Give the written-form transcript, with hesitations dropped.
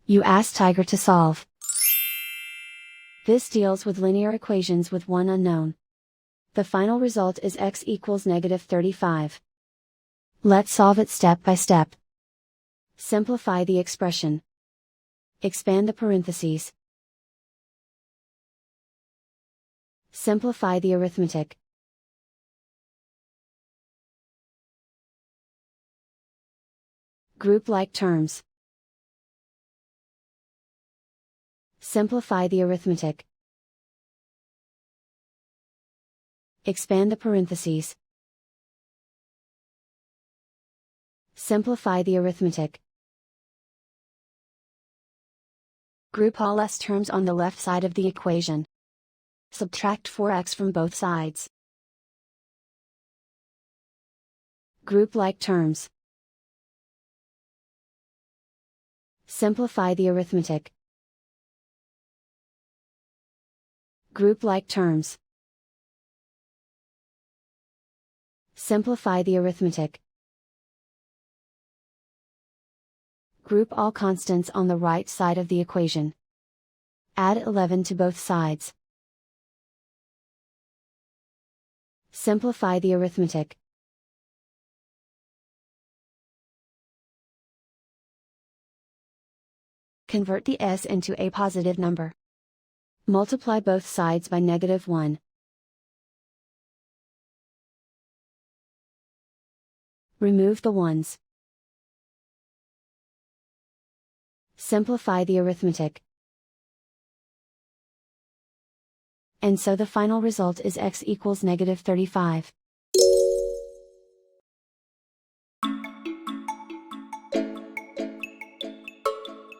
You ask Tiger to solve. This deals with linear equations with one unknown. The final result is x equals -35. Let's solve it step by step. Simplify the expression. Expand the parentheses. Simplify the arithmetic. Group like terms. Simplify the arithmetic. Expand the parentheses. Simplify the arithmetic. Group all s terms on the left side of the equation. Subtract 4x from both sides. Group like terms. Simplify the arithmetic. Group like terms. Simplify the arithmetic. Group all constants on the right side of the equation. Add 11 to both sides. Simplify the arithmetic. Convert the s into a positive number. Multiply both sides by -1. Remove the ones. Simplify the arithmetic. And so the final result is x equals -35.